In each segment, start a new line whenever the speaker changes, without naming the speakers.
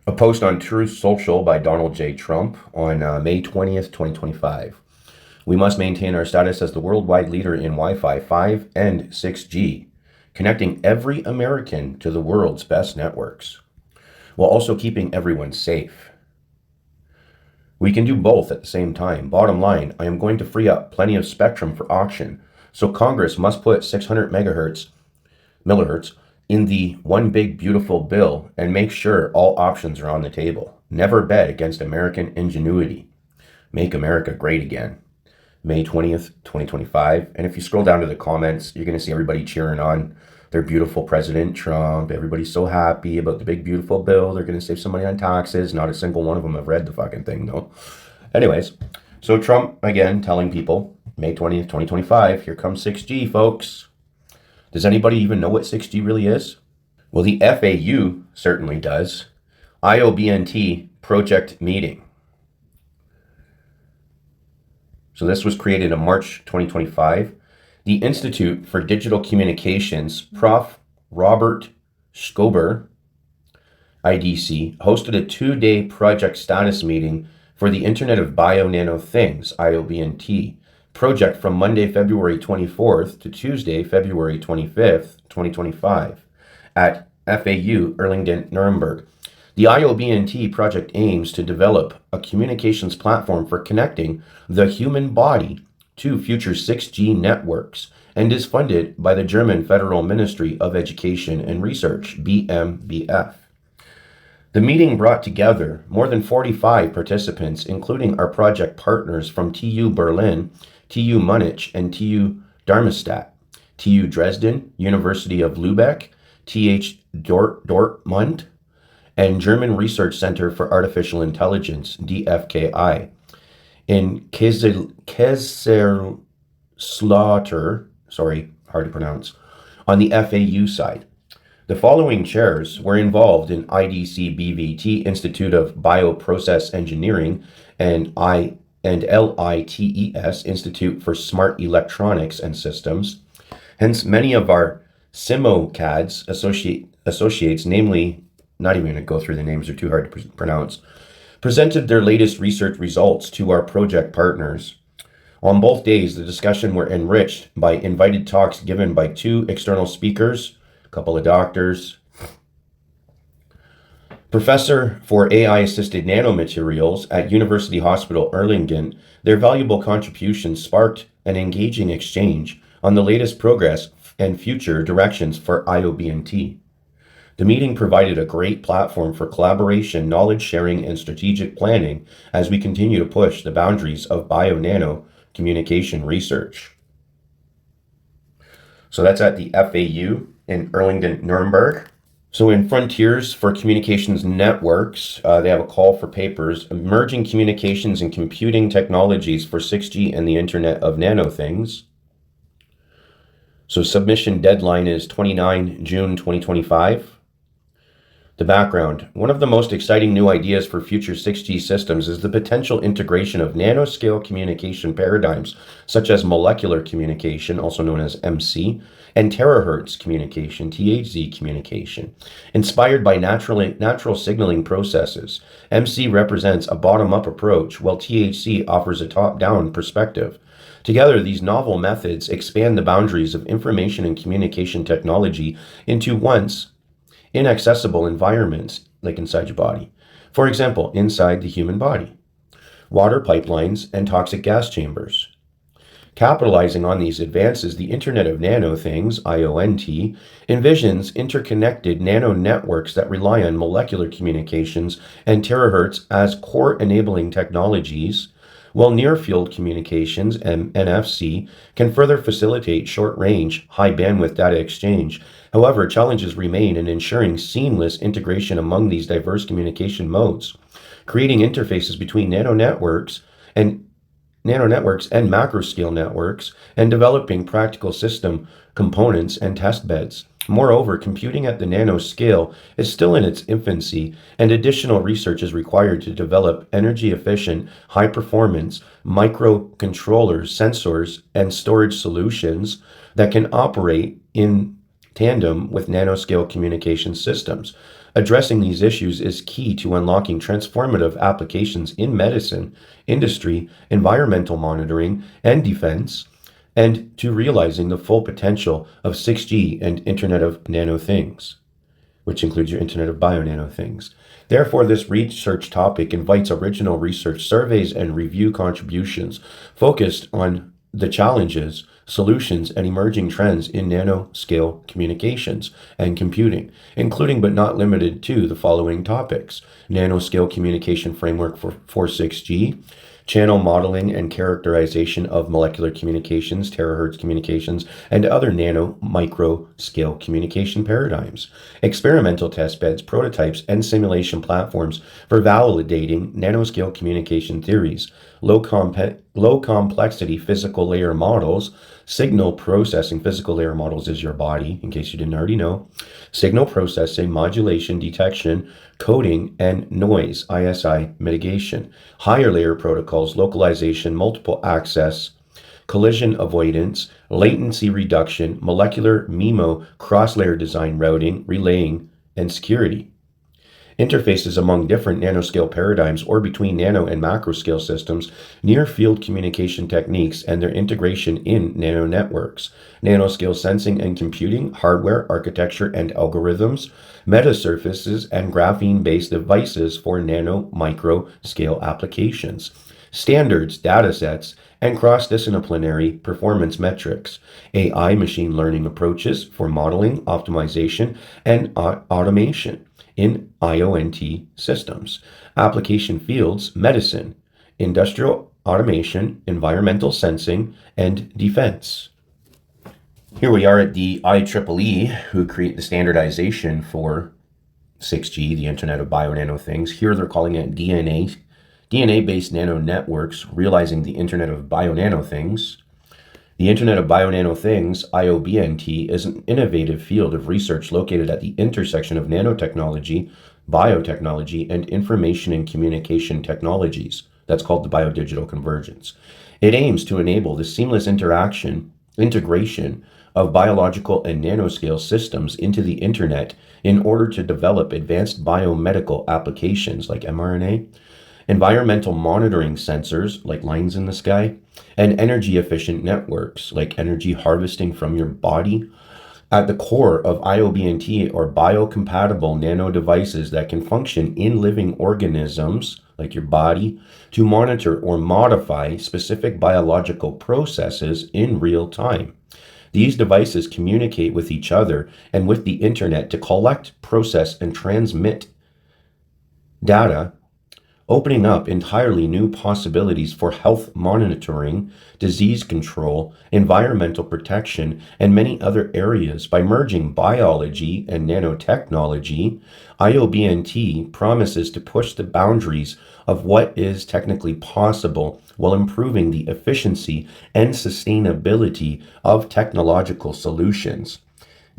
A post on Truth Social by Donald J. Trump on May 20th, 2025. We must maintain our status as the worldwide leader in Wi-Fi 5 and 6G, connecting every American to the world's best networks, while also keeping everyone safe. We can do both at the same time. Bottom line, I am going to free up plenty of spectrum for auction, so Congress must put 600 millihertz in the one big beautiful bill and make sure all options are on the table. Never bet against American ingenuity. Make America great again. May 20th, 2025. And if you scroll down to the comments, you're going to see everybody cheering on their beautiful President Trump. Everybody's so happy about the big beautiful bill. They're going to save some money on taxes. Not a single one of them have read the fucking thing though. Anyways, so Trump again telling people, May 20th, 2025, here comes 6G, folks. Does anybody even know what 6G really is? Well, the FAU certainly does. IoBNT project meeting. So this was created in March 2025. The Institute for Digital Communications, Prof. Robert Schober, IDC, hosted a 2-day project status meeting for the Internet of Bio-Nano Things, IoBNT, project from Monday, February 24th to Tuesday, February 25th, 2025 at FAU Erlangen-Nürnberg. The IoBNT project aims to develop a communications platform for connecting the human body to future 6G networks and is funded by the German Federal Ministry of Education and Research, BMBF. The meeting brought together more than 45 participants, including our project partners from TU Berlin, TU Munich, and TU Darmstadt, TU Dresden, University of Lübeck, TH Dortmund, and German Research Center for Artificial Intelligence, DFKI, in Kaiserslautern, hard to pronounce, on the FAU side. The following chairs were involved in IDC BVT Institute of Bioprocess Engineering and LITES Institute for Smart Electronics and Systems. Hence, many of our SIMOCADs associates, namely, not even going to go through the names, they're too hard to pronounce, presented their latest research results to our project partners. On both days, the discussion were enriched by invited talks given by 2 external speakers, a couple of doctors, Professor for AI-assisted nanomaterials at University Hospital Erlangen. Their valuable contributions sparked an engaging exchange on the latest progress and future directions for IoBNT. The meeting provided a great platform for collaboration, knowledge sharing, and strategic planning as we continue to push the boundaries of bio-nano communication research. So that's at the FAU in Erlangen-Nürnberg. So in Frontiers for Communications Networks, they have a call for papers, Emerging Communications and Computing Technologies for 6G and the Internet of Nano Things. So submission deadline is 29 June 2025. The background. One of the most exciting new ideas for future 6G systems is the potential integration of nanoscale communication paradigms, such as molecular communication, also known as MC, and terahertz communication, THZ communication. Inspired by natural signaling processes, MC represents a bottom-up approach, while THC offers a top-down perspective. Together, these novel methods expand the boundaries of information and communication technology into once inaccessible environments, like inside your body. For example, inside the human body, water pipelines, and toxic gas chambers. Capitalizing on these advances, the Internet of Nano Things, IoNT, envisions interconnected nano networks that rely on molecular communications and terahertz as core enabling technologies, while near-field communications, NFC, can further facilitate short-range, high-bandwidth data exchange. However, challenges remain in ensuring seamless integration among these diverse communication modes, creating interfaces between nanonetworks and macro-scale networks, and developing practical system components and test beds. Moreover, computing at the nanoscale is still in its infancy, and additional research is required to develop energy-efficient, high-performance microcontrollers, sensors, and storage solutions that can operate in tandem with nanoscale communication systems. Addressing these issues is key to unlocking transformative applications in medicine, industry, environmental monitoring, and defense, and to realizing the full potential of 6G and Internet of Nano Things, which includes your Internet of Bio-Nano Things. Therefore, this research topic invites original research surveys and review contributions focused on the challenges, solutions, and emerging trends in nanoscale communications and computing, including but not limited to the following topics: nanoscale communication framework for 6G, channel modeling and characterization of molecular communications, terahertz communications, and other nano-micro scale communication paradigms, experimental testbeds, prototypes, and simulation platforms for validating nanoscale communication theories, low complexity physical layer models, signal processing. Physical layer models is your body, in case you didn't already know, signal processing, modulation, detection, coding, and noise, ISI mitigation, higher layer protocols, localization, multiple access, collision avoidance, latency reduction, molecular MIMO, cross-layer design, routing, relaying, and security. Interfaces among different nanoscale paradigms or between nano and macroscale systems, near-field communication techniques, and their integration in nanonetworks, nanoscale sensing and computing, hardware, architecture, and algorithms, metasurfaces, and graphene-based devices for nano-micro scale applications, standards, datasets, and cross-disciplinary performance metrics, AI machine learning approaches for modeling, optimization, and automation in IoBNT systems, application fields, medicine, industrial automation, environmental sensing, and defense. Here we are at the IEEE, who create the standardization for 6G, the Internet of Bio-Nano Things. Here they're calling it DNA-based nano networks, realizing the Internet of Bio-Nano Things. The Internet of Bio-Nano Things, IoBNT, is an innovative field of research located at the intersection of nanotechnology, biotechnology, and information and communication technologies. That's called the biodigital convergence. It aims to enable the seamless integration of biological and nanoscale systems into the Internet in order to develop advanced biomedical applications like mRNA, environmental monitoring sensors like lines in the sky, and energy efficient networks like energy harvesting from your body. At the core of IoBNT are biocompatible nano devices that can function in living organisms like your body to monitor or modify specific biological processes in real time. These devices communicate with each other and with the Internet to collect, process, and transmit data, opening up entirely new possibilities for health monitoring, disease control, environmental protection, and many other areas. By merging biology and nanotechnology, IoBNT promises to push the boundaries of what is technically possible while improving the efficiency and sustainability of technological solutions.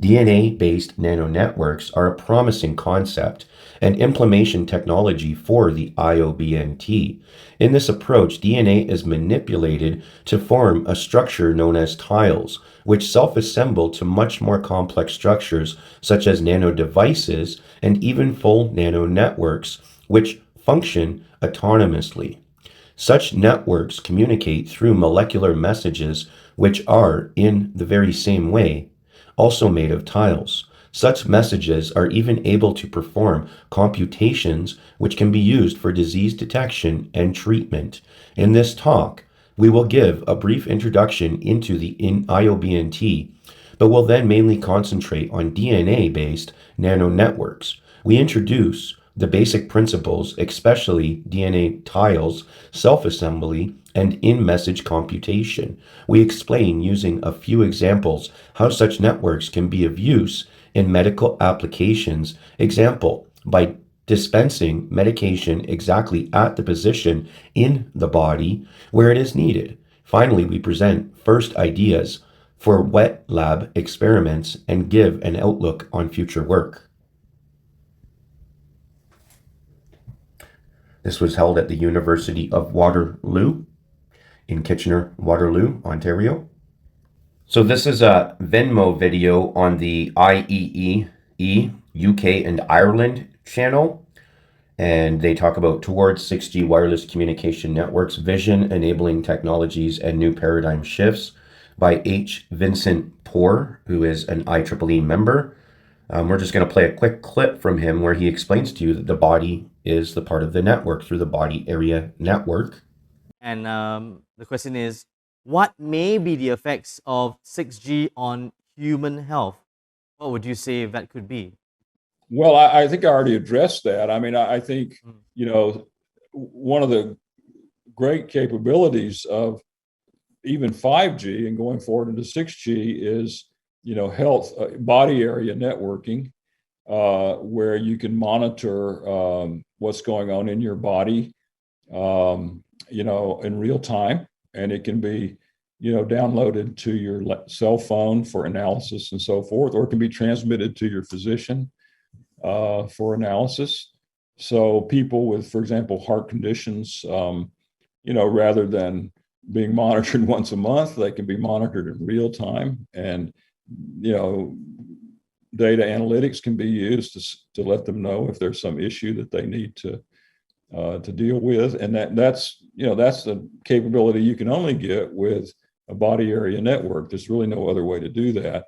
DNA-based nanonetworks are a promising concept and implementation technology for the IoBNT. In this approach, DNA is manipulated to form a structure known as tiles, which self-assemble to much more complex structures such as nanodevices and even full nanonetworks, which function autonomously. Such networks communicate through molecular messages, which are, in the very same way, also made of tiles. Such messages are even able to perform computations which can be used for disease detection and treatment. In this talk, we will give a brief introduction into the IoBNT, but will then mainly concentrate on DNA-based nanonetworks. We introduce the basic principles, especially DNA tiles, self-assembly, and in-message computation. We explain using a few examples how such networks can be of use in medical applications. Example, by dispensing medication exactly at the position in the body where it is needed. Finally, we present first ideas for wet lab experiments and give an outlook on future work. This was held at the University of Waterloo in Kitchener-Waterloo, Ontario. So this is a Venmo video on the IEEE UK and Ireland channel, and they talk about towards 6G wireless communication networks, vision, enabling technologies, and new paradigm shifts by H. Vincent Poor, who is an IEEE member. We're just going to play a quick clip from him where he explains to you that the body is the part of the network through the body area network.
And the question is, what may be the effects of 6G on human health? What would you say that could be?
Well, I think I already addressed that. I mean, I think, one of the great capabilities of even 5G and going forward into 6G is, health, body area networking, where you can monitor what's going on in your body, in real time. And it can be, downloaded to your cell phone for analysis and so forth, or it can be transmitted to your physician for analysis. So people with, for example, heart conditions, rather than being monitored once a month, they can be monitored in real time. And, data analytics can be used to let them know if there's some issue that they need to deal with. And that's the capability you can only get with a body area network. There's really no other way to do that.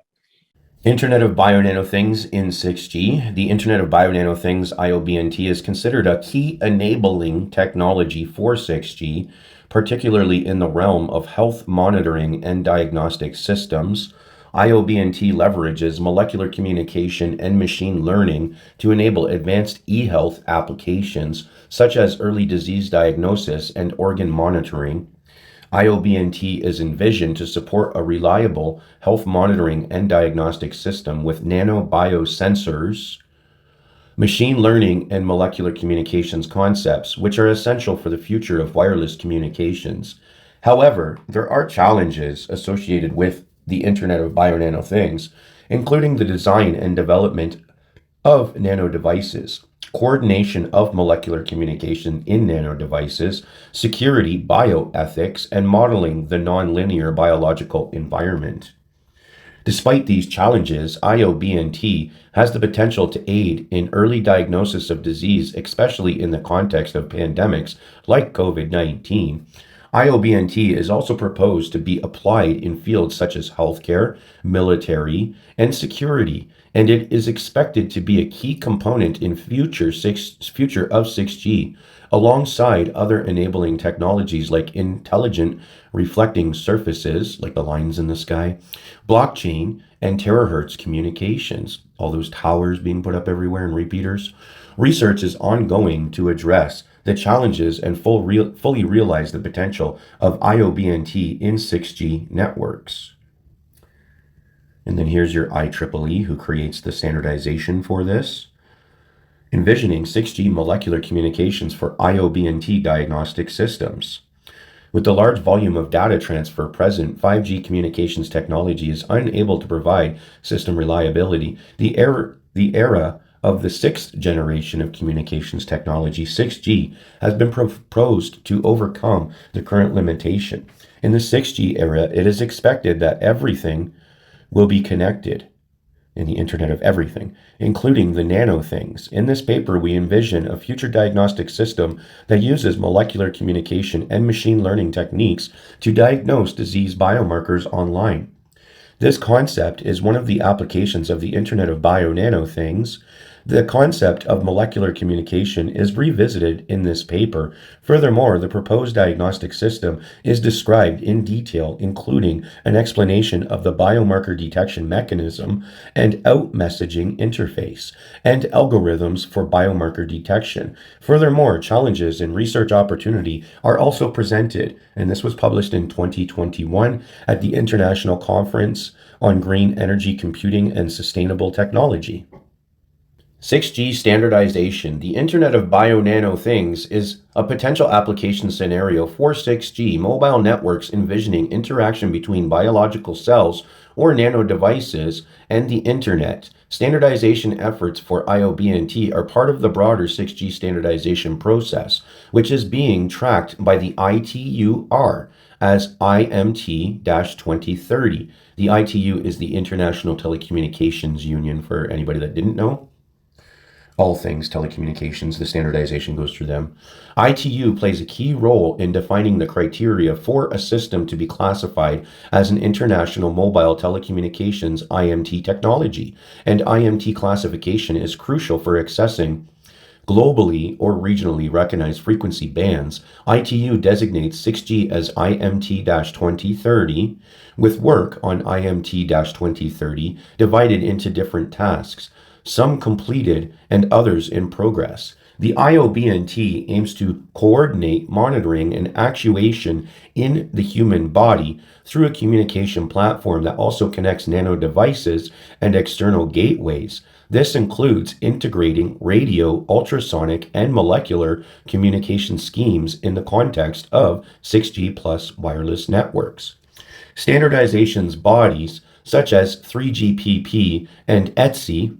Internet of Bio-Nano Things in 6G. The Internet of Bio-Nano Things, IoBNT, is considered a key enabling technology for 6G, particularly in the realm of health monitoring and diagnostic systems. IoBNT leverages molecular communication and machine learning to enable advanced e-health applications, such as early disease diagnosis and organ monitoring. IoBNT is envisioned to support a reliable health monitoring and diagnostic system with nanobiosensors, machine learning, and molecular communications concepts, which are essential for the future of wireless communications. However, there are challenges associated with the Internet of Bio-Nano Things, including the design and development of nano devices, coordination of molecular communication in nano devices, security, bioethics, and modeling the nonlinear biological environment. Despite these challenges, IoBNT has the potential to aid in early diagnosis of disease, especially in the context of pandemics like COVID-19. IoBNT is also proposed to be applied in fields such as healthcare, military, and security, and it is expected to be a key component in future of 6G, alongside other enabling technologies like intelligent reflecting surfaces, like the lines in the sky, blockchain, and terahertz communications, all those towers being put up everywhere and repeaters. Research is ongoing to address the challenges and fully realize the potential of IoBNT in 6G networks. And then here's your IEEE, who creates the standardization for this. Envisioning 6G molecular communications for IoBNT diagnostic systems. With the large volume of data transfer present, 5G communications technology is unable to provide system reliability. The era of the sixth generation of communications technology, 6G, has been proposed to overcome the current limitation. In the 6G era, it is expected that everything will be connected in the Internet of Everything, including the nano things. In this paper, we envision a future diagnostic system that uses molecular communication and machine learning techniques to diagnose disease biomarkers online. This concept is one of the applications of the Internet of Bio-Nano Things. The concept of molecular communication is revisited in this paper. Furthermore, the proposed diagnostic system is described in detail, including an explanation of the biomarker detection mechanism and out-messaging interface, and algorithms for biomarker detection. Furthermore, challenges and research opportunity are also presented, and this was published in 2021 at the International Conference on Green Energy Computing and Sustainable Technology. 6G standardization. The Internet of Bio-Nano Things is a potential application scenario for 6G mobile networks envisioning interaction between biological cells or nano devices and the Internet. Standardization efforts for IoBNT are part of the broader 6G standardization process, which is being tracked by the ITUR as IMT-2030. The ITU is the International Telecommunications Union, for anybody that didn't know. all things telecommunications. The standardization goes through them. ITU plays a key role in defining the criteria for a system to be classified as an international mobile telecommunications IMT technology, and IMT classification is crucial for accessing globally or regionally recognized frequency bands. ITU designates 6G as IMT-2030, with work on IMT-2030 divided into different tasks, some completed and others in progress. The IoBNT aims to coordinate monitoring and actuation in the human body through a communication platform that also connects nano devices and external gateways. This includes integrating radio, ultrasonic, and molecular communication schemes in the context of 6G plus wireless networks. Standardizations bodies such as 3GPP and ETSI,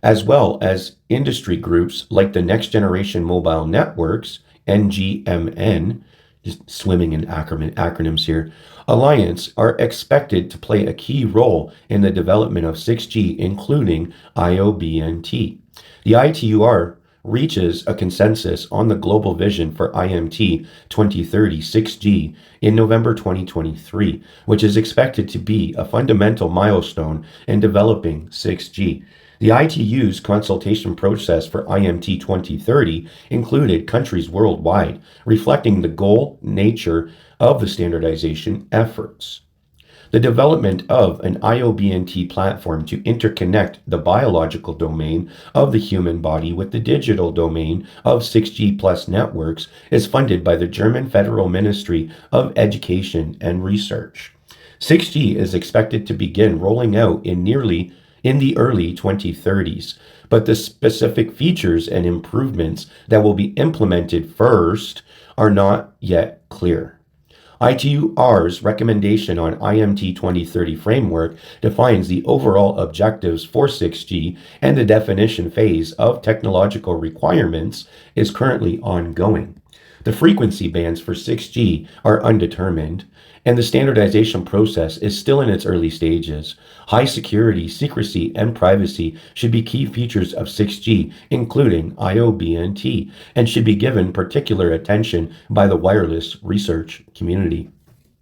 as well as industry groups like the Next Generation Mobile Networks, NGMN, just swimming in acronyms here, Alliance, are expected to play a key role in the development of 6G, including IoBNT. The ITUR reaches a consensus on the global vision for IMT 2030 6G in November 2023, which is expected to be a fundamental milestone in developing 6G. The ITU's consultation process for IMT 2030 included countries worldwide, reflecting the goal, nature of the standardization efforts. The development of an IoBNT platform to interconnect the biological domain of the human body with the digital domain of 6G plus networks is funded by the German Federal Ministry of Education and Research. 6G is expected to begin rolling out in the early 2030s, but the specific features and improvements that will be implemented first are not yet clear. ITUR's recommendation on IMT 2030 framework defines the overall objectives for 6G, and the definition phase of technological requirements is currently ongoing. The frequency bands for 6G are undetermined, and the standardization process is still in its early stages. High security, secrecy, and privacy should be key features of 6G, including IoBNT, and should be given particular attention by the wireless research community.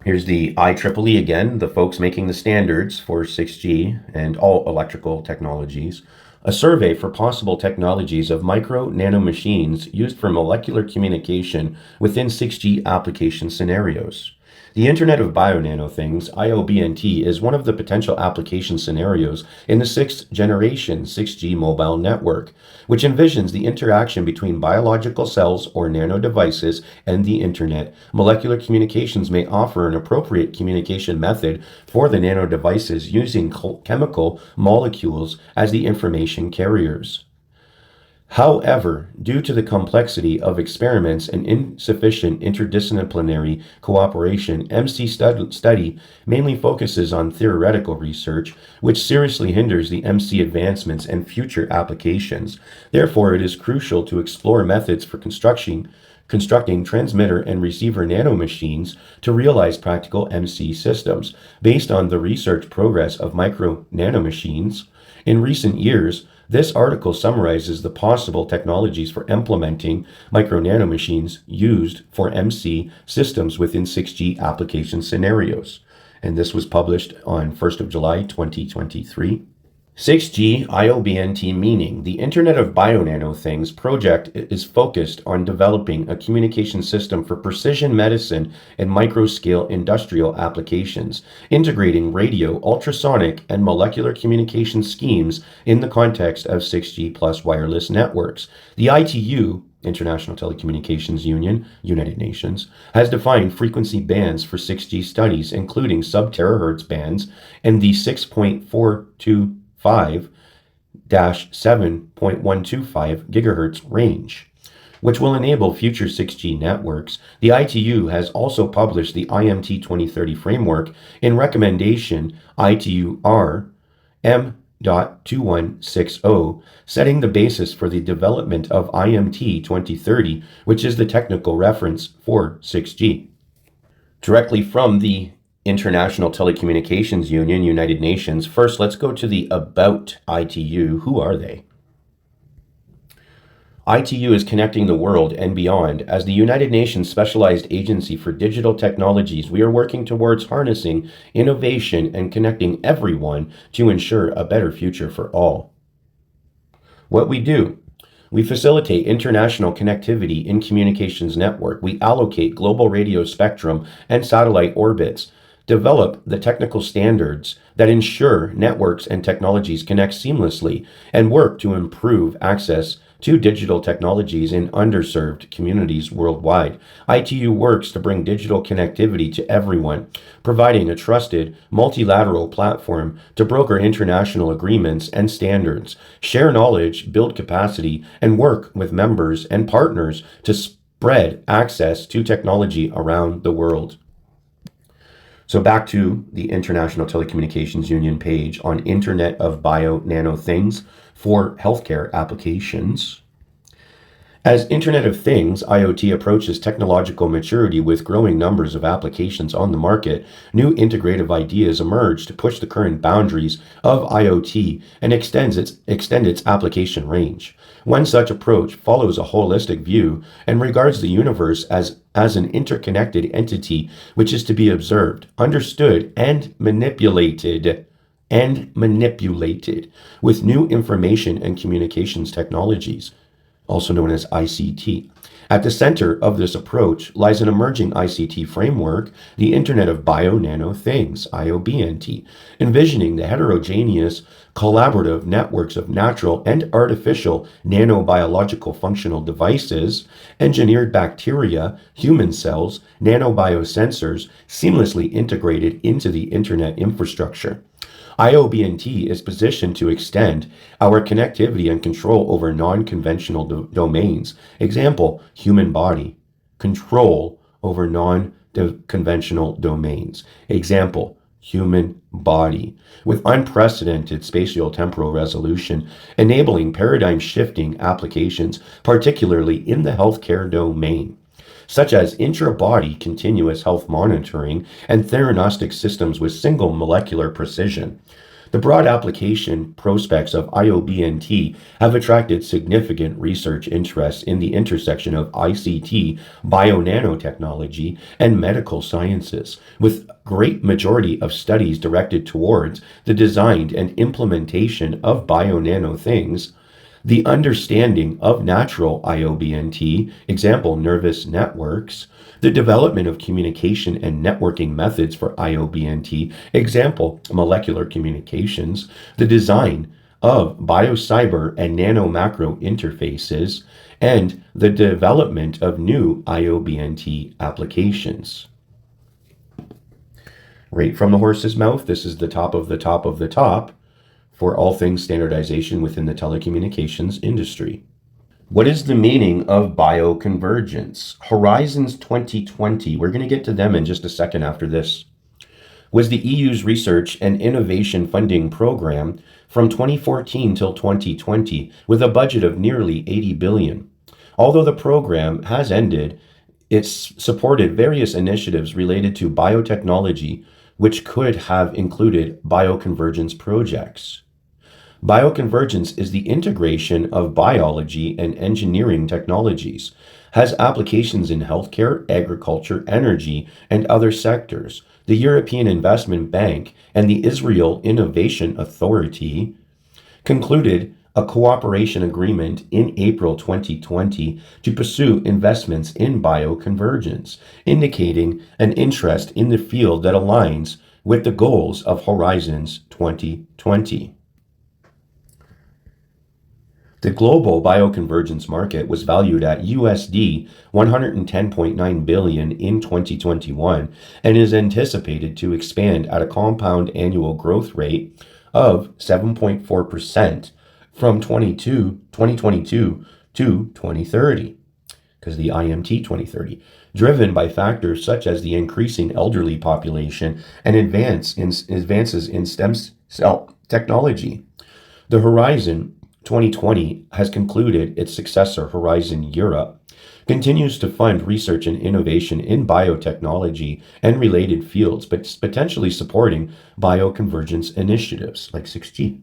Here's the IEEE again, the folks making the standards for 6G and all electrical technologies. A survey for possible technologies of micro-nano machines used for molecular communication within 6G application scenarios. The Internet of Bio-Nano Things, IoBNT, is one of the potential application scenarios in the 6th generation 6G mobile network, which envisions the interaction between biological cells or nano devices and the Internet. Molecular communications may offer an appropriate communication method for the nano devices using chemical molecules as the information carriers. However, due to the complexity of experiments and insufficient interdisciplinary cooperation, MC study mainly focuses on theoretical research, which seriously hinders the MC advancements and future applications. Therefore, it is crucial to explore methods for constructing transmitter and receiver nanomachines to realize practical MC systems. Based on the research progress of micro-nanomachines in recent years, this article summarizes the possible technologies for implementing micro-nanomachines used for MC systems within 6G application scenarios. And this was published on 1st of July, 2023. 6G IoBNT, meaning the Internet of Bio-Nano Things project, is focused on developing a communication system for precision medicine and micro-scale industrial applications, integrating radio, ultrasonic, and molecular communication schemes in the context of 6G plus wireless networks. The ITU, International Telecommunications Union, United Nations, has defined frequency bands for 6G studies, including sub-terahertz bands and the 6.425-7.125 gigahertz range, which will enable future 6G networks. The ITU has also published the IMT 2030 framework in recommendation ITUR M.2160, setting the basis for the development of IMT 2030, which is the technical reference for 6G. Directly from the International Telecommunications Union, United Nations. First, let's go to the About ITU. Who are they? ITU is connecting the world and beyond. As the United Nations Specialized Agency for Digital Technologies, we are working towards harnessing innovation and connecting everyone to ensure a better future for all. What we do: we facilitate international connectivity in communications network. We allocate global radio spectrum and satellite orbits, develop the technical standards that ensure networks and technologies connect seamlessly, and work to improve access to digital technologies in underserved communities worldwide. ITU works to bring digital connectivity to everyone, providing a trusted, multilateral platform to broker international agreements and standards, share knowledge, build capacity, and work with members and partners to spread access to technology around the world. So back to the International Telecommunications Union page on Internet of Bio-Nano Things for healthcare applications. As Internet of Things, IoT, approaches technological maturity with growing numbers of applications on the market, new integrative ideas emerge to push the current boundaries of IoT and extend its application range. One such approach follows a holistic view and regards the universe as an interconnected entity which is to be observed, understood, and manipulated with new information and communications technologies, also known as ICT. At the center of this approach lies an emerging ICT framework, the Internet of Bio-Nano Things, IoBNT, envisioning the heterogeneous, collaborative networks of natural and artificial nanobiological functional devices, engineered bacteria, human cells, nanobiosensors, seamlessly integrated into the Internet infrastructure. IoBNT is positioned to extend our connectivity and control over non-conventional domains. Example, human body. Control over non-conventional domains. Example, human body. With unprecedented spatio-temporal resolution, enabling paradigm-shifting applications, particularly in the healthcare domain, such as intra-body continuous health monitoring and theranostic systems with single molecular precision. The broad application prospects of IoBNT have attracted significant research interest in the intersection of ICT, bio-nanotechnology, and medical sciences, with great majority of studies directed towards the design and implementation of bio-nano things, the understanding of natural IoBNT, example, nervous networks, the development of communication and networking methods for IoBNT, example, molecular communications, the design of biocyber and nano-macro interfaces, and the development of new IoBNT applications. Right from the horse's mouth, this is the top of the top of the top for all things standardization within the telecommunications industry. What is the meaning of bioconvergence? Horizons 2020, we're going to get to them in just a second after this, was the EU's research and innovation funding program from 2014 till 2020 with a budget of nearly 80 billion. Although the program has ended, it's supported various initiatives related to biotechnology, which could have included bioconvergence projects. Bioconvergence is the integration of biology and engineering technologies, has applications in healthcare, agriculture, energy, and other sectors. The European Investment Bank and the Israel Innovation Authority concluded a cooperation agreement in April 2020 to pursue investments in bioconvergence, indicating an interest in the field that aligns with the goals of Horizons 2020. The global bioconvergence market was valued at USD 110.9 billion in 2021 and is anticipated to expand at a compound annual growth rate of 7.4% from 2022 to 2030, because the IMT 2030, driven by factors such as the increasing elderly population and advances in stem cell technology. The Horizon 2020 has concluded. Its successor, Horizon Europe, continues to fund research and innovation in biotechnology and related fields, but potentially supporting bioconvergence initiatives like 6G.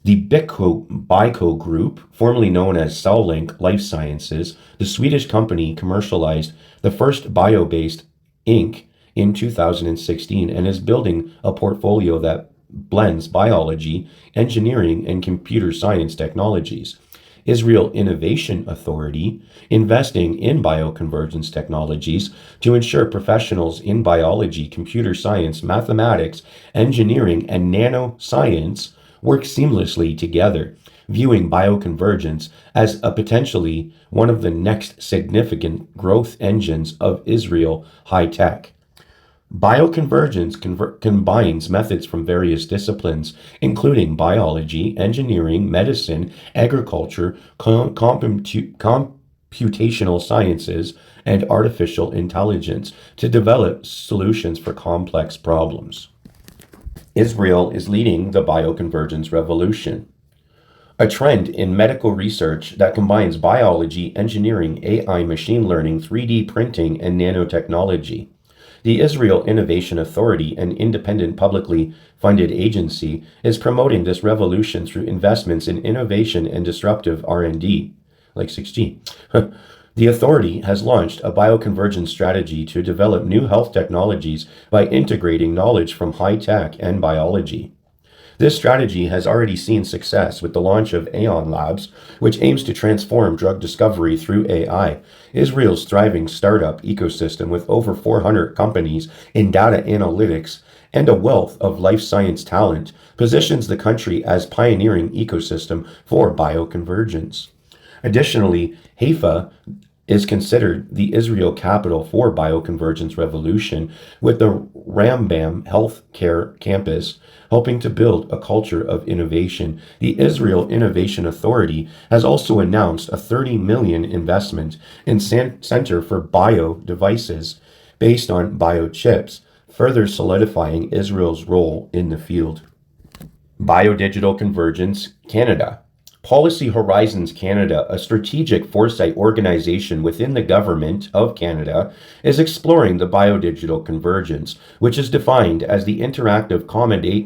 The Bico Group, formerly known as CellLink Life Sciences, the Swedish company, commercialized the first bio-based ink in 2016 and is building a portfolio that blends biology, engineering, and computer science technologies. Israel Innovation Authority, investing in bioconvergence technologies to ensure professionals in biology, computer science, mathematics, engineering, and nanoscience work seamlessly together, viewing bioconvergence as a potentially one of the next significant growth engines of Israel high tech. Bioconvergence combines methods from various disciplines, including biology, engineering, medicine, agriculture, computational sciences, and artificial intelligence to develop solutions for complex problems. Israel is leading the bioconvergence revolution, a trend in medical research that combines biology, engineering, AI, machine learning, 3D printing, and nanotechnology. The Israel Innovation Authority, an independent publicly funded agency, is promoting this revolution through investments in innovation and disruptive R&D, like 6G. The authority has launched a bioconvergence strategy to develop new health technologies by integrating knowledge from high tech and biology. This strategy has already seen success with the launch of Aeon Labs, which aims to transform drug discovery through AI. Israel's thriving startup ecosystem with over 400 companies in data analytics and a wealth of life science talent positions the country as pioneering ecosystem for bioconvergence. Additionally, Haifa is considered the Israel capital for bioconvergence revolution, with the Rambam Healthcare Campus helping to build a culture of innovation. The Israel Innovation Authority has also announced a $30 million investment in Center for Bio Devices based on biochips, further solidifying Israel's role in the field. Biodigital Convergence Canada. Policy Horizons Canada, a strategic foresight organization within the Government of Canada, is exploring the biodigital convergence, which is defined as the interactive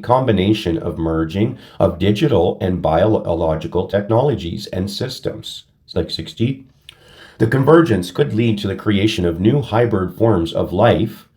combination of merging of digital and biological technologies and systems. It's like 6G. The convergence could lead to the creation of new hybrid forms of life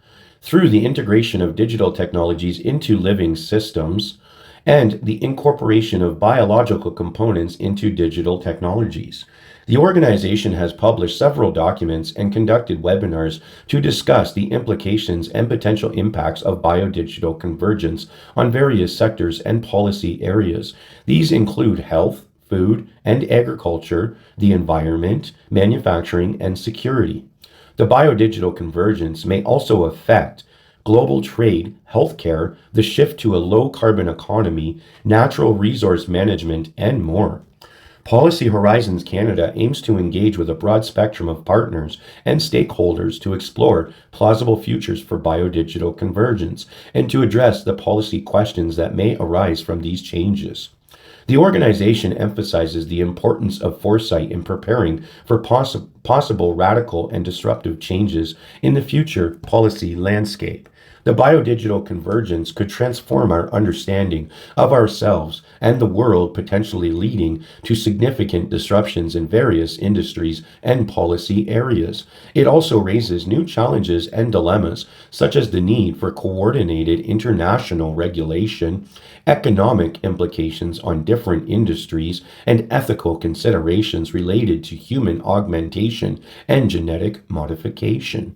through the integration of digital technologies into living systems, and the incorporation of biological components into digital technologies. The organization has published several documents and conducted webinars to discuss the implications and potential impacts of biodigital convergence on various sectors and policy areas. These include health, food and agriculture, the environment, manufacturing, and security. The biodigital convergence may also affect global trade, healthcare, the shift to a low-carbon economy, natural resource management, and more. Policy Horizons Canada aims to engage with a broad spectrum of partners and stakeholders to explore plausible futures for biodigital convergence and to address the policy questions that may arise from these changes. The organization emphasizes the importance of foresight in preparing for possible radical and disruptive changes in the future policy landscape. The biodigital convergence could transform our understanding of ourselves and the world, potentially leading to significant disruptions in various industries and policy areas. It also raises new challenges and dilemmas, such as the need for coordinated international regulation, economic implications on different industries, and ethical considerations related to human augmentation and genetic modification.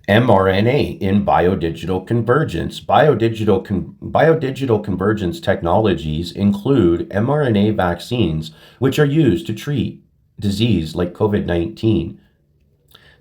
mRNA in biodigital convergence. Biodigital convergence technologies include mRNA vaccines, which are used to treat disease like COVID-19.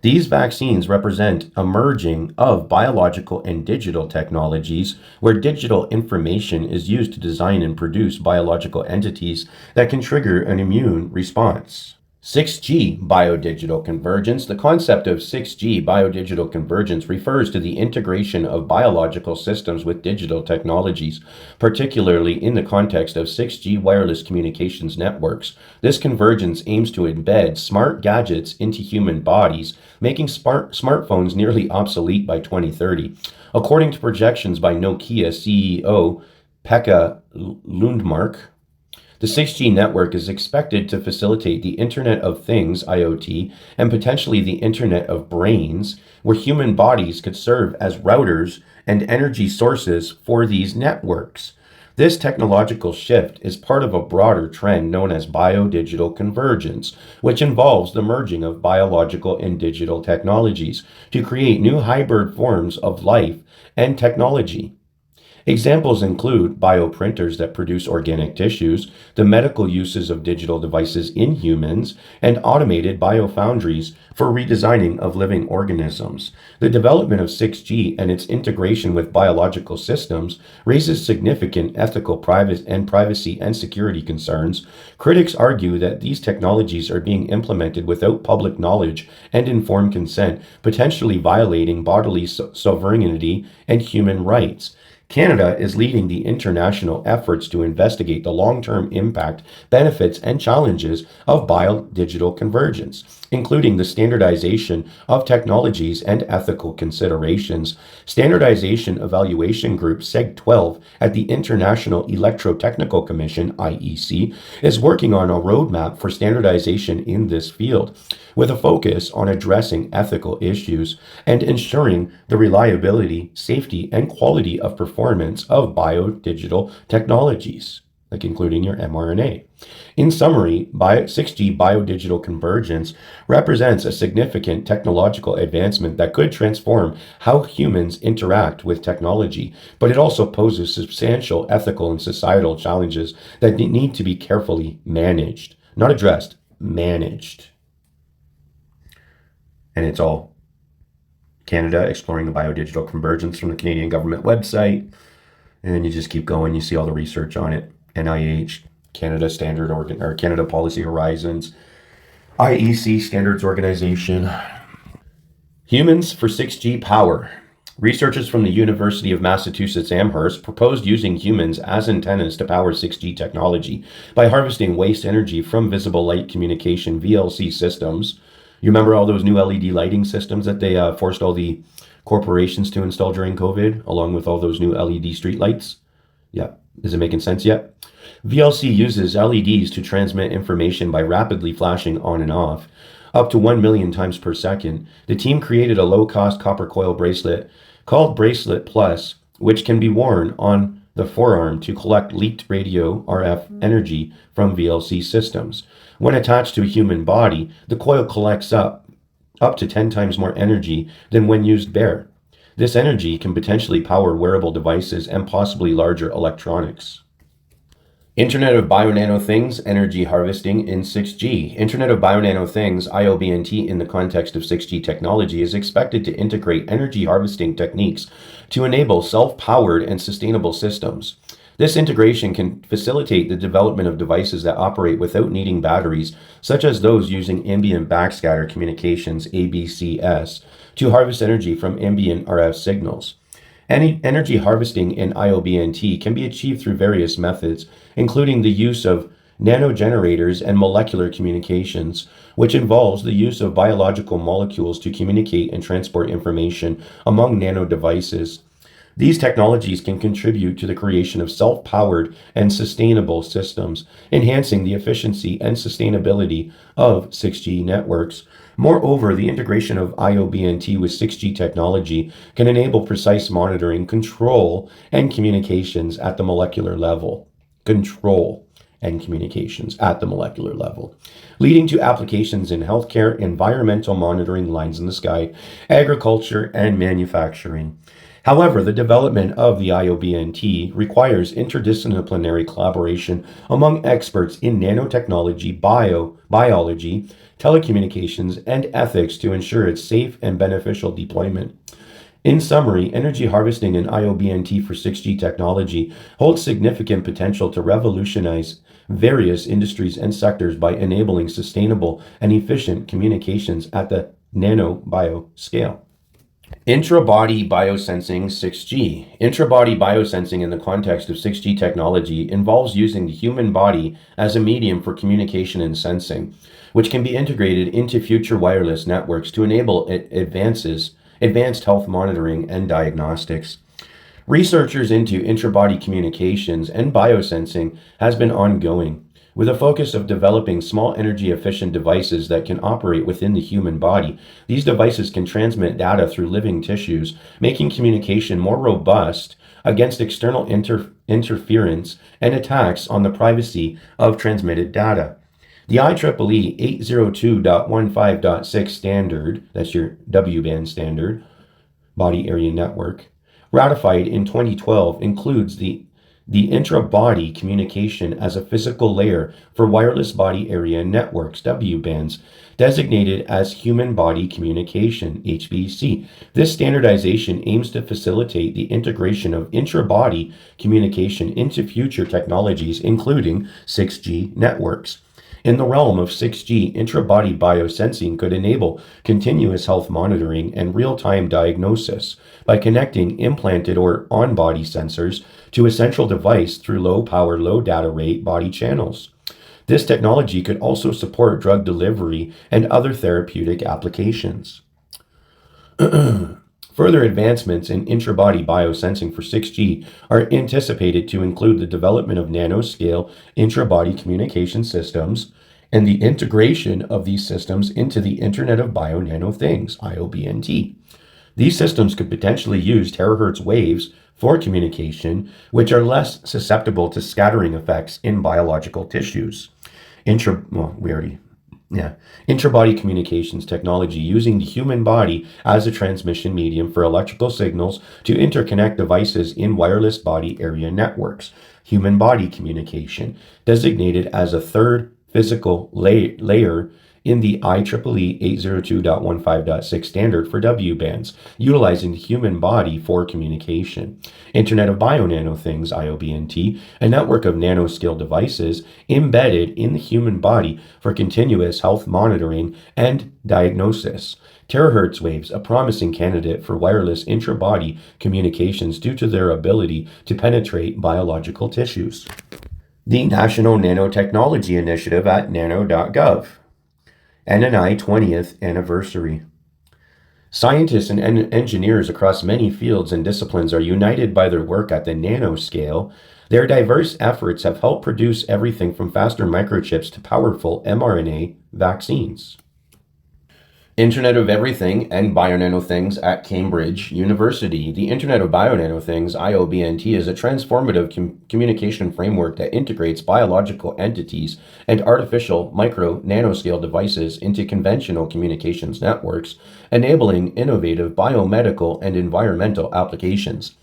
These vaccines represent a merging of biological and digital technologies, where digital information is used to design and produce biological entities that can trigger an immune response. 6G biodigital convergence. The concept of 6G biodigital convergence refers to the integration of biological systems with digital technologies, particularly in the context of 6G wireless communications networks. This convergence aims to embed smart gadgets into human bodies, making smartphones nearly obsolete by 2030. According to projections by Nokia CEO Pekka Lundmark, The 6G network is expected to facilitate the Internet of Things, IoT, and potentially the Internet of Brains, where human bodies could serve as routers and energy sources for these networks. This technological shift is part of a broader trend known as bio-digital convergence, which involves the merging of biological and digital technologies to create new hybrid forms of life and technology. Examples include bioprinters that produce organic tissues, the medical uses of digital devices in humans, and automated biofoundries for redesigning of living organisms. The development of 6G and its integration with biological systems raises significant ethical privacy and security concerns. Critics argue that these technologies are being implemented without public knowledge and informed consent, potentially violating bodily sovereignty and human rights. Canada is leading the international efforts to investigate the long-term impact, benefits, and challenges of bio-digital convergence, including the standardization of technologies and ethical considerations. Standardization Evaluation Group SEG 12 at the International Electrotechnical Commission, IEC, is working on a roadmap for standardization in this field, with a focus on addressing ethical issues and ensuring the reliability, safety, and quality of performance of bio-digital technologies, like including your mRNA. In summary, 6G bio-digital convergence represents a significant technological advancement that could transform how humans interact with technology, but it also poses substantial ethical and societal challenges that need to be carefully managed. Not addressed, managed. And it's all Canada exploring the biodigital convergence from the Canadian government website. And then you just keep going. You see all the research on it. NIH, Canada Canada Policy Horizons, IEC Standards Organization. Humans for 6G power. Researchers from the University of Massachusetts Amherst proposed using humans as antennas to power 6G technology by harvesting waste energy from visible light communication VLC systems. You remember all those new LED lighting systems that they forced all the corporations to install during COVID, along with all those new LED street lights? Yeah, is it making sense yet? VLC uses LEDs to transmit information by rapidly flashing on and off, up to 1 million times per second. The team created a low-cost copper coil bracelet called Bracelet Plus, which can be worn on the forearm to collect leaked radio RF energy from VLC systems. When attached to a human body, the coil collects up to 10 times more energy than when used bare. This energy can potentially power wearable devices and possibly larger electronics. Internet of Bio-Nano Things, energy harvesting in 6G. Internet of Bio-Nano Things, IoBNT, in the context of 6G technology is expected to integrate energy harvesting techniques to enable self-powered and sustainable systems. This integration can facilitate the development of devices that operate without needing batteries, such as those using ambient backscatter communications, ABCS, to harvest energy from ambient RF signals. Energy harvesting in IoBNT can be achieved through various methods, including the use of nanogenerators and molecular communications, which involves the use of biological molecules to communicate and transport information among nano devices. These technologies can contribute to the creation of self-powered and sustainable systems, enhancing the efficiency and sustainability of 6G networks. Moreover, the integration of IoBNT with 6G technology can enable precise monitoring, control, and communications at the molecular level. Control and communications at the molecular level, leading to applications in healthcare, environmental monitoring, lines in the sky, agriculture, and manufacturing. However, the development of the IoBNT requires interdisciplinary collaboration among experts in nanotechnology, biology, telecommunications, and ethics to ensure its safe and beneficial deployment. In summary, energy harvesting in IoBNT for 6G technology holds significant potential to revolutionize various industries and sectors by enabling sustainable and efficient communications at the nano-bio scale. Intra-body biosensing 6G. Intra-body biosensing in the context of 6G technology involves using the human body as a medium for communication and sensing, which can be integrated into future wireless networks to enable advanced health monitoring and diagnostics. Researchers into intra-body communications and biosensing has been ongoing. with a focus of developing small energy efficient devices that can operate within the human body. These devices can transmit data through living tissues, making communication more robust against external interference and attacks on the privacy of transmitted data. The IEEE 802.15.6 standard, that's your W-band standard, body area network, ratified in 2012, includes the intra-body communication as a physical layer for wireless body area networks, W-bands, designated as human body communication, HBC. This standardization aims to facilitate the integration of intra-body communication into future technologies, including 6G networks. In the realm of 6G, intra-body biosensing could enable continuous health monitoring and real-time diagnosis by connecting implanted or on-body sensors to a central device through low-power, low-data rate body channels. This technology could also support drug delivery and other therapeutic applications. Further advancements in intra-body biosensing for 6G are anticipated to include the development of nanoscale intra-body communication systems and the integration of these systems into the Internet of Bio-Nano Things, IoBNT. These systems could potentially use terahertz waves for communication, which are less susceptible to scattering effects in biological tissues. Intra-body communications technology using the human body as a transmission medium for electrical signals to interconnect devices in wireless body area networks. Human body communication, designated as a third physical layer in the IEEE 802.15.6 standard for W-bands, utilizing the human body for communication. Internet of Bio-Nano Things, IoBNT, a network of nanoscale devices embedded in the human body for continuous health monitoring and diagnosis. Terahertz waves, a promising candidate for wireless intra-body communications due to their ability to penetrate biological tissues. The National Nanotechnology Initiative at nano.gov. NNI 20th anniversary. Scientists and engineers across many fields and disciplines are united by their work at the nanoscale. Their diverse efforts have helped produce everything from faster microchips to powerful mRNA vaccines. Internet of Everything and Bio-Nano Things at Cambridge University. The Internet of Bio-Nano Things, IoBNT, is a transformative communication framework that integrates biological entities and artificial micro-nanoscale devices into conventional communications networks, enabling innovative biomedical and environmental applications.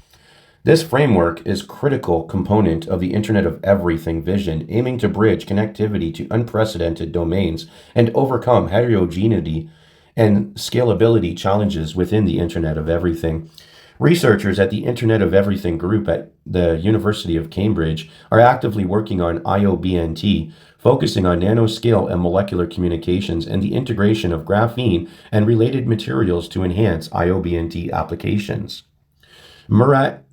This framework is a critical component of the Internet of Everything vision, aiming to bridge connectivity to unprecedented domains and overcome heterogeneity and scalability challenges within the Internet of Everything. Researchers at the Internet of Everything group at the University of Cambridge are actively working on IoBNT, focusing on nanoscale and molecular communications and the integration of graphene and related materials to enhance IoBNT applications. Murat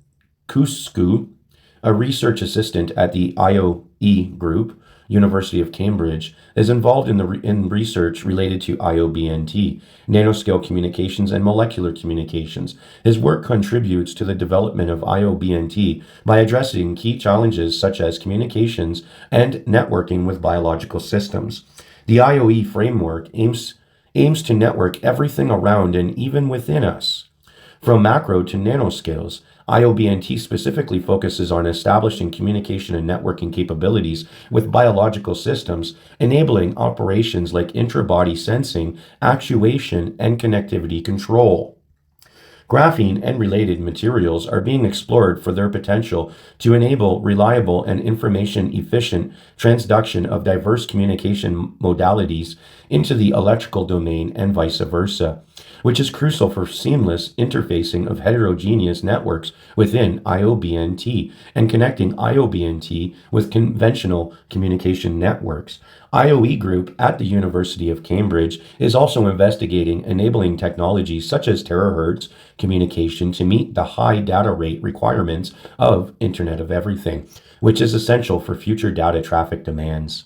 Kusku, a research assistant at the IoE group, University of Cambridge, is involved in research related to IoBNT, nanoscale communications, and molecular communications. His work contributes to the development of IoBNT by addressing key challenges such as communications and networking with biological systems. The IoE framework aims to network everything around and even within us. From macro to nanoscales, IoBNT specifically focuses on establishing communication and networking capabilities with biological systems, enabling operations like intra-body sensing, actuation, and connectivity control. Graphene and related materials are being explored for their potential to enable reliable and information-efficient transduction of diverse communication modalities into the electrical domain and vice versa, which is crucial for seamless interfacing of heterogeneous networks within IoBNT and connecting IoBNT with conventional communication networks. IoE Group at the University of Cambridge is also investigating enabling technologies such as terahertz communication to meet the high data rate requirements of Internet of Everything, which is essential for future data traffic demands.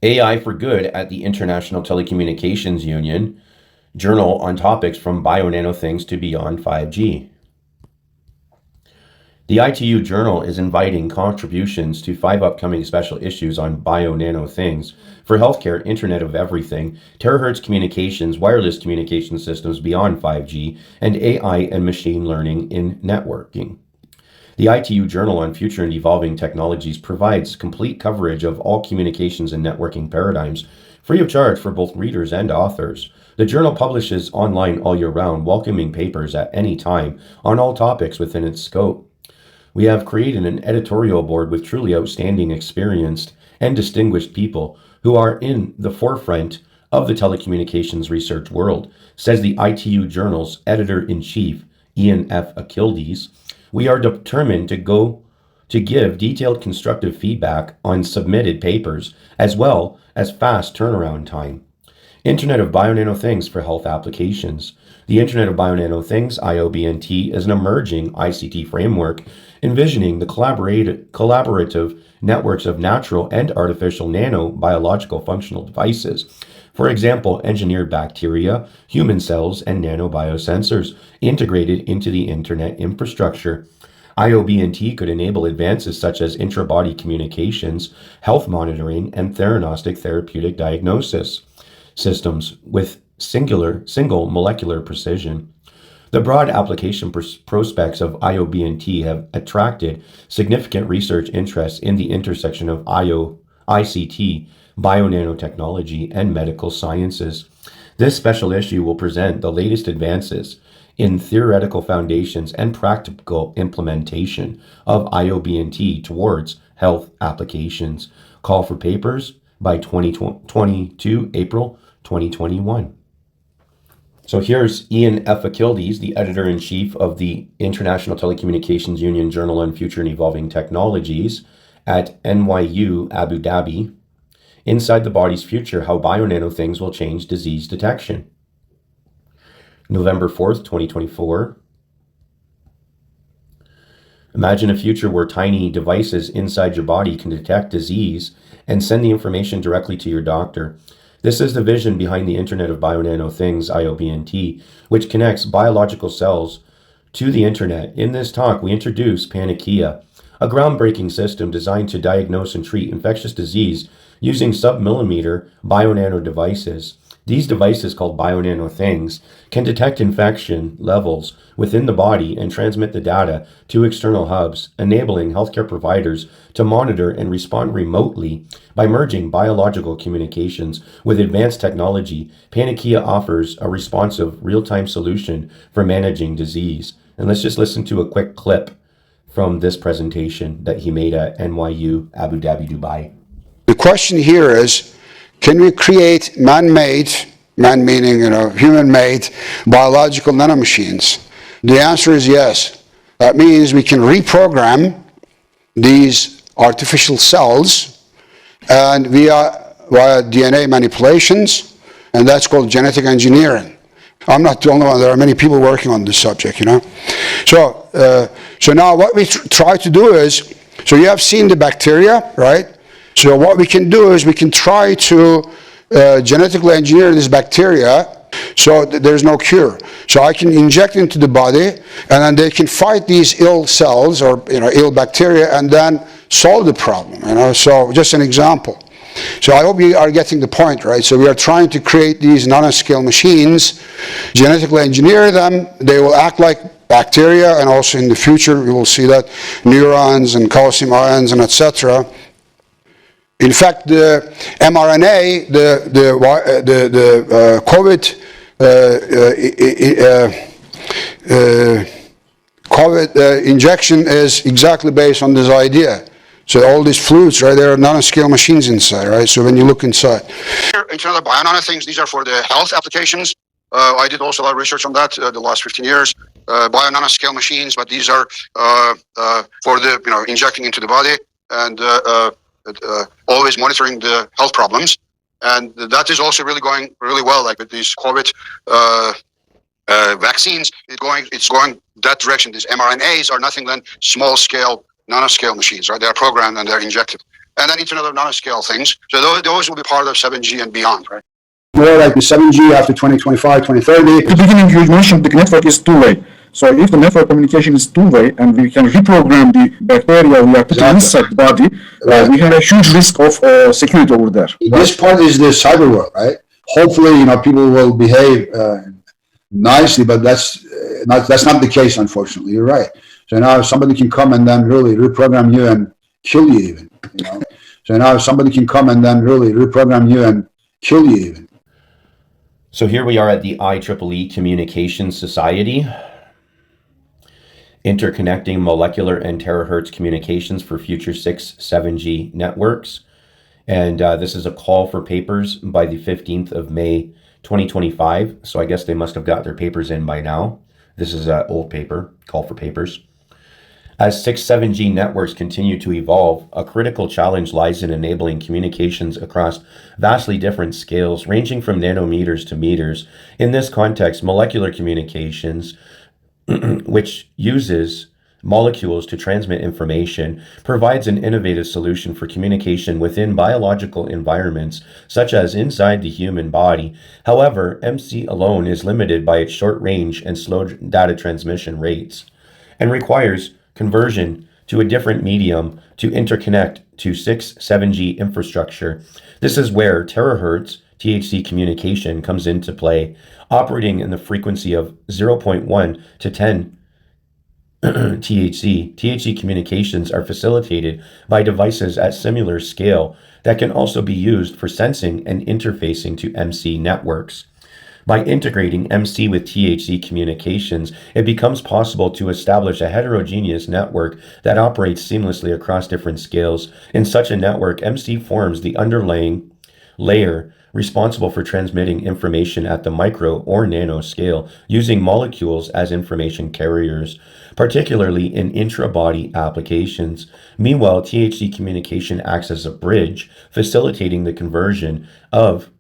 AI for Good at the International Telecommunications Union, journal on topics from bio-nano things to beyond 5G. The ITU Journal is inviting contributions to 5 upcoming special issues on bio-nano things for healthcare, Internet of Everything, terahertz communications, wireless communication systems beyond 5G, and AI and machine learning in networking. The ITU Journal on Future and Evolving Technologies provides complete coverage of all communications and networking paradigms, free of charge for both readers and authors. The journal publishes online all year round, welcoming papers at any time on all topics within its scope. We have created an editorial board with truly outstanding, experienced, and distinguished people who are in the forefront of the telecommunications research world, says the ITU Journal's editor-in-chief, Ian F. Achildes. We are determined to give detailed constructive feedback on submitted papers, as well as fast turnaround time. Internet of Bio-Nano Things for health applications. The Internet of Bio-Nano Things, IoBNT, is an emerging ICT framework envisioning the collaborative networks of natural and artificial nanobiological functional devices. For example, engineered bacteria, human cells, and nanobiosensors integrated into the Internet infrastructure. IoBNT could enable advances such as intra-body communications, health monitoring, and theranostic therapeutic diagnosis systems with single molecular precision. The broad application prospects of IoBNT have attracted significant research interest in the intersection of ICT, bio-nanotechnology, and medical sciences. This special issue will present the latest advances in theoretical foundations and practical implementation of IoBNT towards health applications. Call for papers by 2022, April 2021. So here's Ian F. Achildes, the editor-in-chief of the International Telecommunications Union Journal on Future and Evolving Technologies at NYU Abu Dhabi. Inside the Body's Future, How Bio-Nano Things Will Change Disease Detection. November 4th, 2024. Imagine a future where tiny devices inside your body can detect disease and send the information directly to your doctor. This is the vision behind the Internet of Bio-Nano Things, IoBNT, which connects biological cells to the Internet. In this talk, we introduce Panacea, a groundbreaking system designed to diagnose and treat infectious disease using sub-millimeter bio-nano devices. These devices, called bio-nano things, can detect infection levels within the body and transmit the data to external hubs, enabling healthcare providers to monitor and respond remotely. By merging biological communications with advanced technology, Panacea offers a responsive, real-time solution for managing disease. And let's just listen to a quick clip from this presentation that he made at NYU Abu Dhabi, Dubai.
The question here is, can we create man-made, man meaning, human-made biological nanomachines? The answer is yes. That means we can reprogram these artificial cells and via DNA manipulations, and that's called genetic engineering. I'm not the only one. There are many people working on this subject, So now what we try to do is, so you have seen the bacteria, right? So what we can do is we can try to genetically engineer this bacteria so that there's no cure. So I can inject into the body, and then they can fight these ill cells or ill bacteria, and then solve the problem. So just an example. So I hope you are getting the point, right? So we are trying to create these nanoscale machines, genetically engineer them. They will act like bacteria, and also in the future we will see that neurons and calcium ions and etc. In fact, the mRNA, the COVID injection is exactly based on this idea. So all these fluids, right, there are nanoscale machines inside, right? So when you look inside.
Internet of Bio-Nano Things, these are for the health applications. I did also a lot of research on that the last 15 years. Bio-nanoscale machines, but these are for the, injecting into the body and always monitoring the health problems. And that is also really going really well, like with these COVID vaccines, it's going that direction. These mRNAs are nothing than small scale, nanoscale machines, right? They're programmed and they're injected. And then Internet of Nanoscale things. So those will be part of 7G and beyond, right?
More like the 7G after 2025, 2030.
At the beginning, you mentioned the network is two-way.
So if the network communication is two-way and we can reprogram the bacteria we are putting inside the body, we have a huge risk of security over there.
This part is the cyber world, right? Hopefully, people will behave nicely, but that's not the case, unfortunately. You're right. So now somebody can come and then really reprogram you and kill you even, So now somebody can come and then really reprogram you and kill you even.
So here we are at the IEEE Communications Society, interconnecting molecular and terahertz communications for future 6-7G networks. And this is a call for papers by the 15th of May, 2025. So I guess they must have got their papers in by now. This is an old paper, call for papers. As 6-7G networks continue to evolve, a critical challenge lies in enabling communications across vastly different scales, ranging from nanometers to meters. In this context, molecular communications, which uses molecules to transmit information, provides an innovative solution for communication within biological environments, such as inside the human body. However, MC alone is limited by its short range and slow data transmission rates, and requires conversion to a different medium to interconnect to 6-7G infrastructure. This is where terahertz THC communication comes into play, operating in the frequency of 0.1 to 10 THC. THC communications are facilitated by devices at similar scale that can also be used for sensing and interfacing to MC networks. By integrating MC with THC communications, it becomes possible to establish a heterogeneous network that operates seamlessly across different scales. In such a network, MC forms the underlying layer responsible for transmitting information at the micro or nano scale, using molecules as information carriers, particularly in intra-body applications. Meanwhile, THC communication acts as a bridge, facilitating the conversion of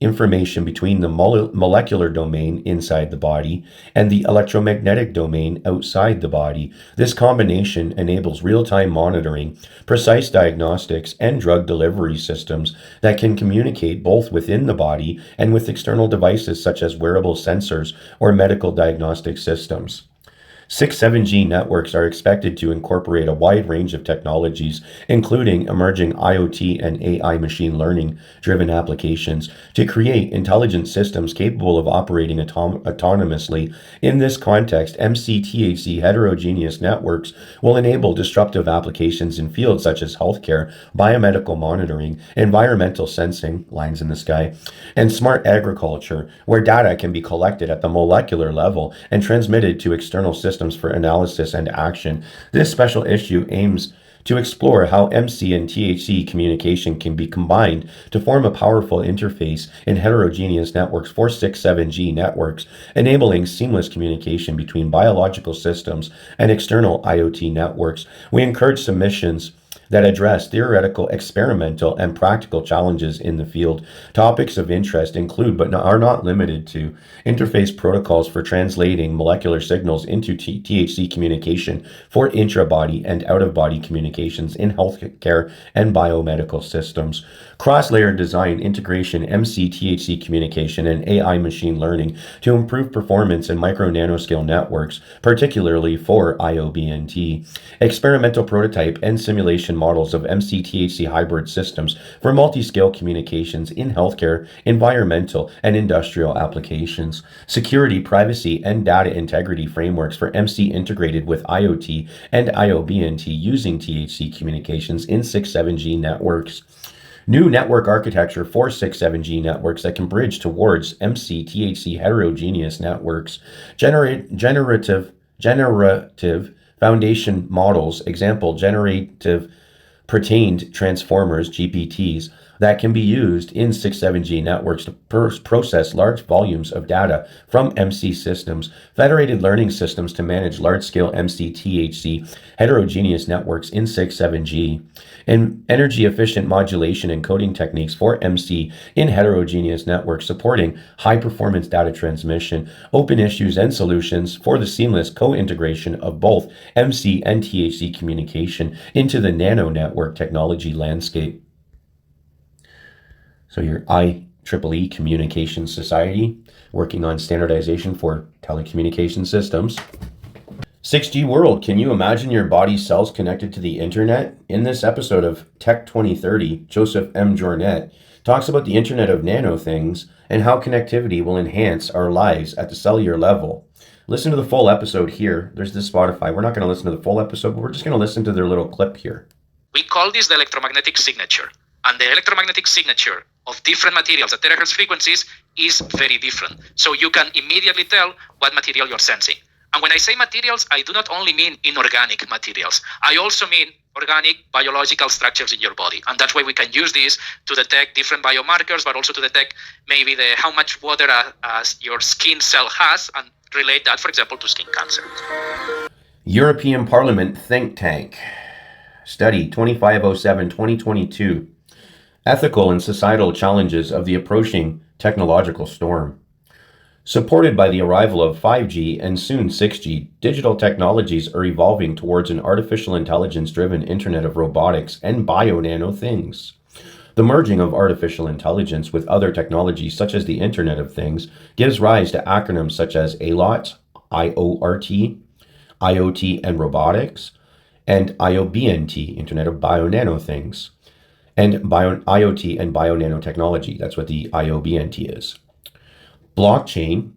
information between the molecular domain inside the body and the electromagnetic domain outside the body. This combination enables real-time monitoring, precise diagnostics, and drug delivery systems that can communicate both within the body and with external devices such as wearable sensors or medical diagnostic systems. 6-7G networks are expected to incorporate a wide range of technologies, including emerging IoT and AI machine learning-driven applications, to create intelligent systems capable of operating autonomously. In this context, MC-THC heterogeneous networks will enable disruptive applications in fields such as healthcare, biomedical monitoring, environmental sensing, lines in the sky, and smart agriculture, where data can be collected at the molecular level and transmitted to external systems for analysis and action. This special issue aims to explore how MC and THC communication can be combined to form a powerful interface in heterogeneous networks for 6-7G networks, enabling seamless communication between biological systems and external IoT networks. We encourage submissions that address theoretical, experimental, and practical challenges in the field. Topics of interest include, but are not limited to, interface protocols for translating molecular signals into THC communication for intra-body and out-of-body communications in healthcare and biomedical systems, cross-layer design, integration, MC-THC communication, and AI machine learning to improve performance in micro-nanoscale networks, particularly for IoBNT, experimental prototype and simulation models of MC-THC hybrid systems for multi-scale communications in healthcare, environmental, and industrial applications, security, privacy, and data integrity frameworks for MC integrated with IoT and IoBNT using THC communications in 6-7G networks. New network architecture for 6-7G networks that can bridge towards MC-THC heterogeneous networks, generative foundation models, example, generative pertained transformers, GPTs, that can be used in 6-7G networks to process large volumes of data from MC systems, federated learning systems to manage large-scale MC-THC heterogeneous networks in 6-7G, and energy-efficient modulation and coding techniques for MC in heterogeneous networks supporting high-performance data transmission, open issues and solutions for the seamless co-integration of both MC and THC communication into the nano network technology landscape. So your IEEE Communications Society, working on standardization for telecommunication systems. 6G world, can you imagine your body's cells connected to the internet? In this episode of Tech 2030, Joseph M. Jornet talks about the Internet of Nano Things and how connectivity will enhance our lives at the cellular level. Listen to the full episode here. There's this Spotify. We're not going to listen to the full episode, but we're just going to listen to their little clip here.
We call this the electromagnetic signature. And the electromagnetic signature of different materials at terahertz frequencies is very different. So you can immediately tell what material you're sensing. And when I say materials, I do not only mean inorganic materials. I also mean organic biological structures in your body. And that's why we can use this to detect different biomarkers, but also to detect maybe how much water your skin cell has and relate that, for example, to skin cancer.
European Parliament think tank. Study 2507-2022. Ethical and societal challenges of the approaching technological storm. Supported by the arrival of 5G and soon 6G, digital technologies are evolving towards an artificial intelligence-driven Internet of Robotics and bio-nano things. The merging of artificial intelligence with other technologies such as the Internet of Things gives rise to acronyms such as ALOT, IORT, IoT and Robotics, and IoBNT, Internet of Bio-Nano Things, and IoT and Bio-Nanotechnology. That's what the IoBNT is. Blockchain,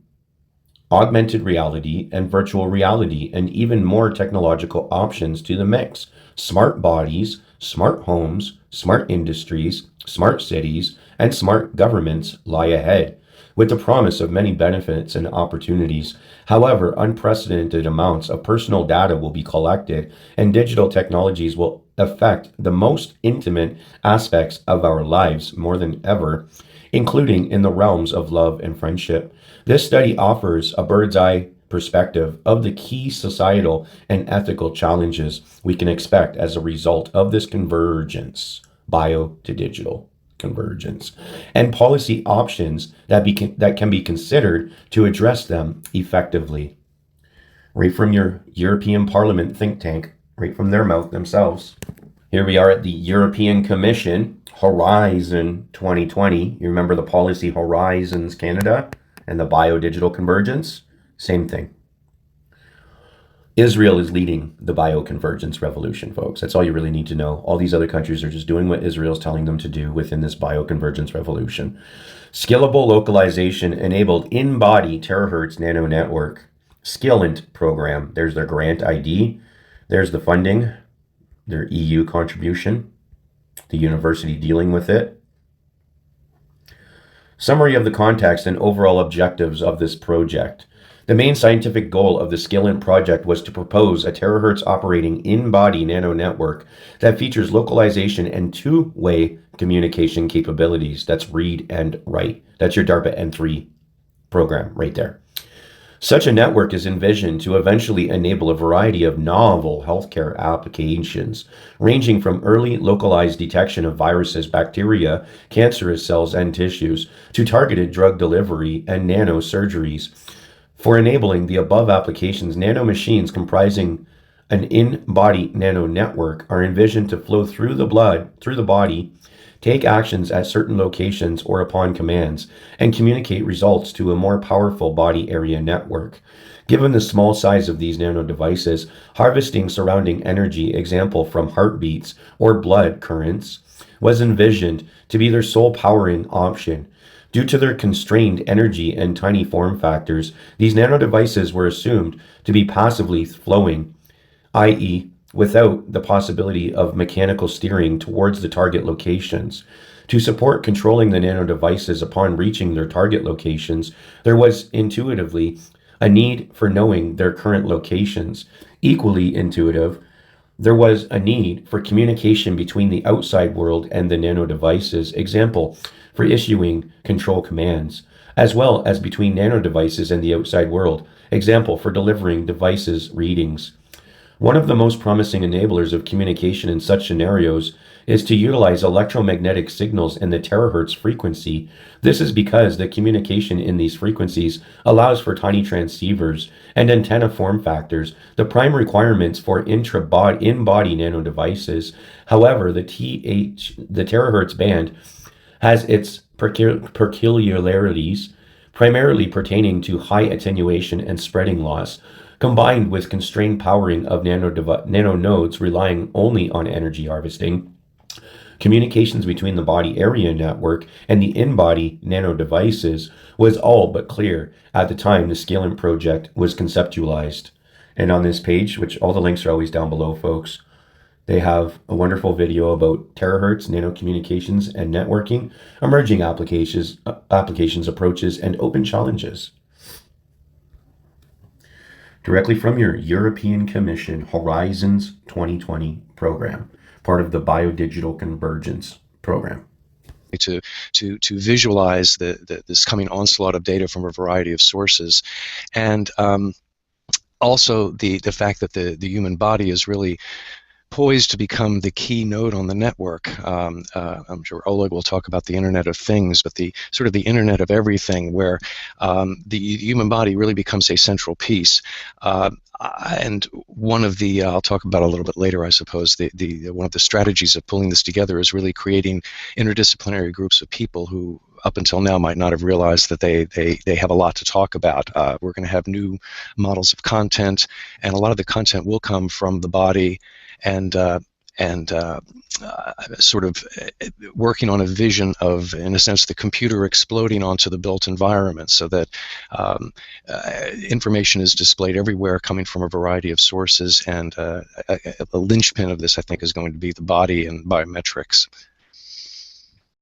augmented reality, and virtual reality, and even more technological options to the mix. Smart bodies, smart homes, smart industries, smart cities, and smart governments lie ahead, with the promise of many benefits and opportunities. However, unprecedented amounts of personal data will be collected, and digital technologies will affect the most intimate aspects of our lives more than ever, including in the realms of love and friendship. This study offers a bird's eye perspective of the key societal and ethical challenges we can expect as a result of this convergence, bio to digital convergence, and policy options that can be considered to address them effectively. Right from your European Parliament think tank, right from their mouth themselves. Here we are at the European Commission, Horizon 2020. You remember the policy Horizons Canada and the bio-digital convergence? Same thing. Israel is leading the bioconvergence revolution, folks. That's all you really need to know. All these other countries are just doing what Israel's telling them to do within this bioconvergence revolution. Scalable localization enabled in-body terahertz nano network. Skillant program. There's their grant ID. There's the funding, their EU contribution, the university dealing with it. Summary of the context and overall objectives of this project. The main scientific goal of the Skillant project was to propose a terahertz operating in-body nano network that features localization and two-way communication capabilities. That's read and write. That's your DARPA N3 program right there. Such a network is envisioned to eventually enable a variety of novel healthcare applications, ranging from early localized detection of viruses, bacteria, cancerous cells, and tissues, to targeted drug delivery and nanosurgeries. For enabling the above applications, nano machines comprising an in-body nano network are envisioned to flow through the body, take actions at certain locations or upon commands, and communicate results to a more powerful body area network. Given the small size of these nano devices, harvesting surrounding energy, example from heartbeats or blood currents, was envisioned to be their sole powering option. Due to their constrained energy and tiny form factors, these nano devices were assumed to be passively flowing, i.e., without the possibility of mechanical steering towards the target locations. To support controlling the nano devices upon reaching their target locations, there was intuitively a need for knowing their current locations. Equally intuitive, there was a need for communication between the outside world and the nano devices, example, for issuing control commands, as well as between nano devices and the outside world, example, for delivering devices readings. One of the most promising enablers of communication in such scenarios is to utilize electromagnetic signals in the terahertz frequency. This is because the communication in these frequencies allows for tiny transceivers and antenna form factors, the prime requirements for in-body nano devices. However, the terahertz band has its peculiarities, primarily pertaining to high attenuation and spreading loss. combined with constrained powering of nano nodes relying only on energy harvesting, communications between the body area network and the in-body nano devices was all but clear at the time the scaling project was conceptualized. And on this page, which all the links are always down below, folks, they have a wonderful video about terahertz, nano communications, and networking, emerging applications, approaches, and open challenges. Directly from your European Commission Horizons 2020 program, part of the Biodigital Convergence program.
To visualize this coming onslaught of data from a variety of sources, and also the fact that the human body is really poised to become the key node on the network. I'm sure Oleg will talk about the Internet of Things, but the sort of the Internet of Everything, where the human body really becomes a central piece. And one of the, I'll talk about a little bit later, I suppose, one of the strategies of pulling this together is really creating interdisciplinary groups of people who up until now might not have realized that they have a lot to talk about. We're going to have new models of content, and a lot of the content will come from the body, and sort of working on a vision of, in a sense, the computer exploding onto the built environment, so that information is displayed everywhere, coming from a variety of sources. And the linchpin of this, I think, is going to be the body and biometrics.